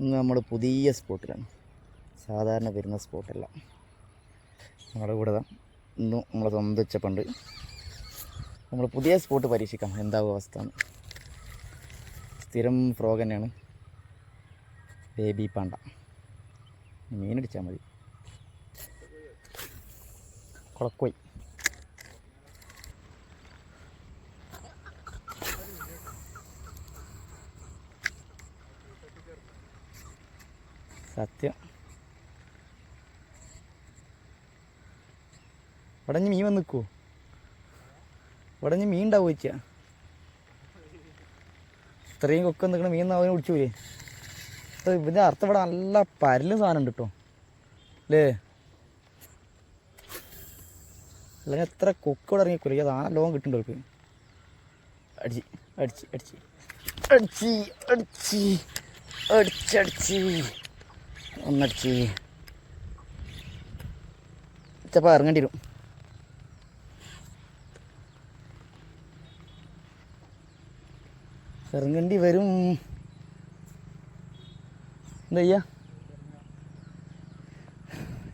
ഇന്ന് നമ്മൾ പുതിയ സ്പോട്ടിലാണ്, സാധാരണ വരുന്ന സ്പോട്ടല്ല. നമ്മുടെ കൂടെ ഇന്നും നമ്മളെ സ്വന്തം ഉച്ചപ്പുണ്ട്. നമ്മൾ പുതിയ സ്പോട്ട് പരീക്ഷിക്കാം, എന്താവും അവസ്ഥ. സ്ഥിരം ഫ്രോഗ് തന്നെയാണ്, ബേബി പാണ്ട. മീനടിച്ചാൽ മതി. കുളക്കോയി സത്യം. ഇവിടെ മീൻ വന്ന് നിൽക്കുമോ? ഇവിടെ മീൻ ഉണ്ടാവുക വെച്ചാൽ ഇത്രയും കൊക്ക നിൽക്കണ മീൻ അവന് പിടിച്ചൂലേ? ഇതിൻ്റെ അർത്ഥം ഇവിടെ നല്ല പരലും സാധനം ഉണ്ട് കേട്ടോ, അല്ലേ? അല്ലെങ്കിൽ എത്ര കൊക്ക് ഇവിടെ ഇറങ്ങിക്കൂല, അത് ആനല്ലോം കിട്ടുന്നുണ്ട് അവർക്ക്. അടിച്ച് അടിച്ച് അടിച്ച് അടിച്ച് അടിച്ച് അടിച്ചടിച്ച് ഒന്നടിച്ച് ചിലപ്പോൾ ഇറങ്ങേണ്ടി വരും. ഇറങ്ങേണ്ടി വരും. എന്താ ചെയ്യാ?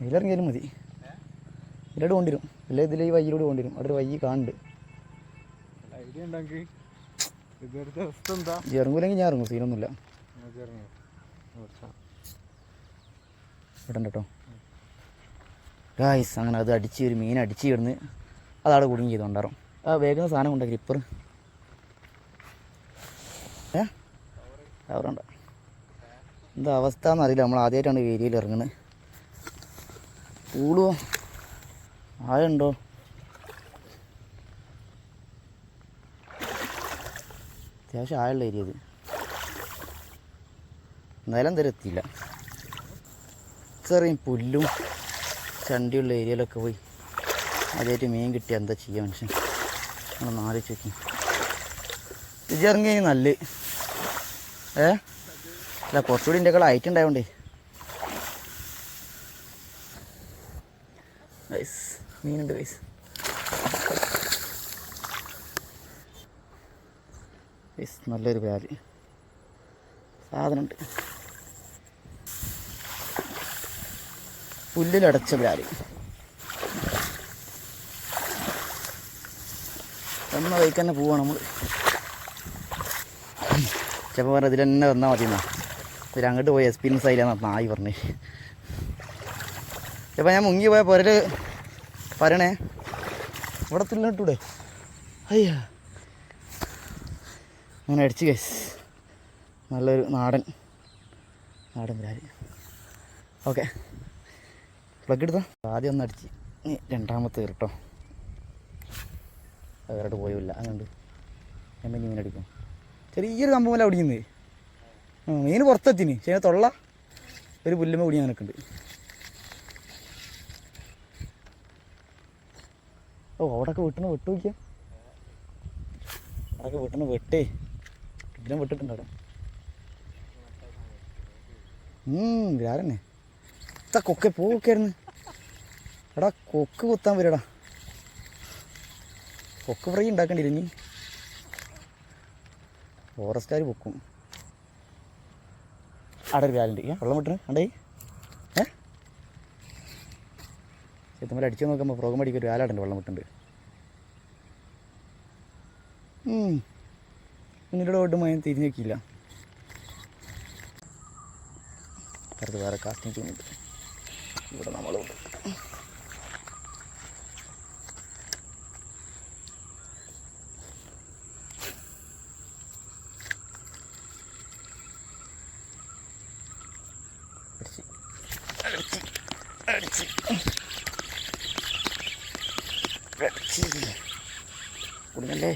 ഇതിലിറങ്ങിയാലും മതി. ഇതിലോട്ട് കൊണ്ടുവരും, അല്ലെ ഇതിൽ ഈ വയ്യിലൂടെ കൊണ്ടുവരും. അവിടെ ഒരു വയ്യി കാണുന്നുണ്ട്. ഇറങ്ങൂലെങ്കിൽ ഞാൻ ഇറങ്ങും, സീനൊന്നുമില്ല. ഇവിടെ കേട്ടോ ഗായ്സ്. അങ്ങനെ അത് അടിച്ച് ഒരു മീൻ അടിച്ച് കിടന്ന് അതവിടെ കുടുങ്ങി ചെയ്തുകൊണ്ടാറും. ആ വേഗം സാധനം കൊണ്ട ഗ്രിപ്പർ കവറുണ്ട്. എന്താ അവസ്ഥ എന്നറിയില്ല. നമ്മൾ ആദ്യമായിട്ടാണ് ഏരിയയിൽ ഇറങ്ങുന്നത്. കൂടുമോ ആഴുണ്ടോ? അത്യാവശ്യം ആയുള്ള ഏരിയ ഇത്. നിലം തരം എത്തിയില്ല. ചെറിയ പുല്ലും ചണ്ടിയുള്ള ഏരിയയിലൊക്കെ പോയി ആദ്യമായിട്ട് മീൻ കിട്ടിയാൽ എന്താ ചെയ്യുക മനുഷ്യൻ? നമ്മളൊന്ന് ആലോചിച്ച് നോക്കി. ഇറങ്ങി നല്ല അല്ല, കുറച്ചുകൂടി ഇതിൻ്റെയൊക്കെ ഹൈറ്റ് ഉണ്ടായതുകൊണ്ടേ. ഗൈസ് മീനുണ്ട് ഗൈസ്. ഗൈസ് നല്ലൊരു പ്യാല് സാധനമുണ്ട്. പുല്ലിലടച്ച പ്യാല്. എന്ന വഴിക്ക് തന്നെ പോവാണ് നമ്മൾ. ചിലപ്പോൾ പറഞ്ഞാൽ ഇതിൽ തന്നെ വന്നാൽ മതി എന്നാ. ഇതിൽ അങ്ങോട്ട് പോയി എക്സ്പീരിയൻസ് ആയില്ല നായി പറഞ്ഞേ. ചിലപ്പോൾ ഞാൻ മുങ്ങി പോയ പുരൽ പറയണേ. ഇവിടെ തുല്ലിട്ടൂടെ? അയ്യാ അങ്ങനെ അടിച്ച് ഗൈസ്. നല്ലൊരു നാടൻ പ്യാല്. ഓക്കെ, പ്ലഗ് എടുത്താൽ ആദ്യം ഒന്ന് അടിച്ച് രണ്ടാമത്തെ കേട്ടോ. വേറെ പോയില്ല. അതുകൊണ്ട് എന്നെ മീൻ അടിക്കും. ചെറിയൊരു കമ്പ് പോലെ ഓടിക്കുന്നത്. മീൻ പുറത്തെത്തിന്. പക്ഷേ തൊള്ള ഒരു പുല്ലുമ്മ ഓടി അങ്ങനെയൊക്കെ. ഓ അവിടെയൊക്കെ വെട്ടണ വെട്ട് നോക്കിയാൽ അവിടെയൊക്കെ വെട്ടണ വെട്ടേ ഇതിലും വെട്ടിട്ടുണ്ട് അവിടെ. ആരെന്നെ ഇത്ത കൊക്കെ പോക്കായിരുന്നു. എടാ കൊക്ക് കുത്താൻ വരടാ. കൊക്ക് ഫ്രൈ ഉണ്ടാക്കേണ്ടി വരും. ഇനി ഫോറസ്റ്റുകാർ പൊക്കും. അവിടെ ഒരു വ്യാലുണ്ട്. വെള്ളം വിട്ടണ് കണ്ടേ. ചെത്തുമ്പോൾ അടിച്ചു നോക്കുമ്പോൾ ഫ്രോഗം അടിക്കൊരു വ്യാലാടുണ്ട്. വെള്ളം വിട്ടുണ്ട്. മുന്നിലൂടെ ഓട്ടുമ്പോൾ ഞാൻ തിരിഞ്ഞു നോക്കിയില്ല. അടുത്ത് വേറെ കാസ്റ്റിംഗ് ചെയ്യുന്നുണ്ട്. ഇവിടെ നമ്മളുണ്ട്. കുടുങ്ങല്ലേ?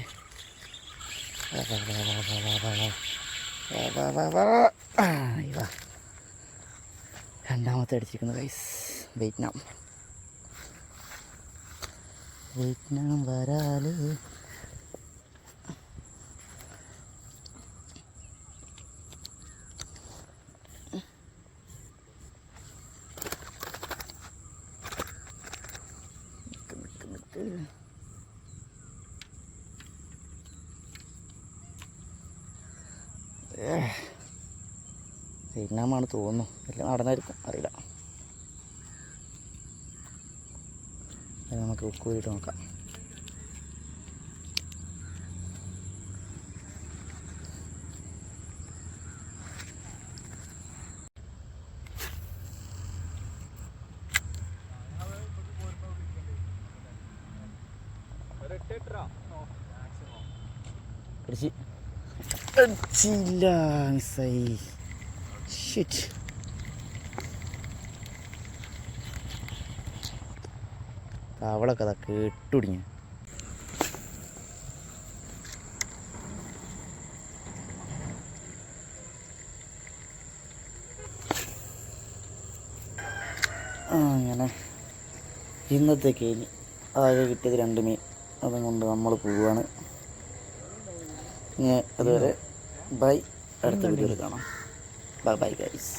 രണ്ടാമത്തെ അടിച്ചിരിക്കുന്നത് ഗൈസ്. വിയറ്റ്നാം വരാല്. ഇന്നാമാണ് തോന്നുന്നു, എല്ലാം നടന്നായിരിക്കും, അറിയില്ല. അത് നമുക്ക് ഉക്കൂരിട്ട് നോക്കാം. അടിച്ചില്ല, മിസ്സായി. ഷിറ്റ്. അവളൊക്കെ അതാ കേട്ടുടിഞ്ഞ. അങ്ങനെ ഇന്നത്തേക്ക് ഇനി ആകെ കിട്ടിയത് 2 മീൻ. അതും കൊണ്ട് നമ്മൾ പോവുകയാണ്. അതുവരെ ബൈ. അടുത്ത വീഡിയോയിൽ കാണാം. Bye bye guys.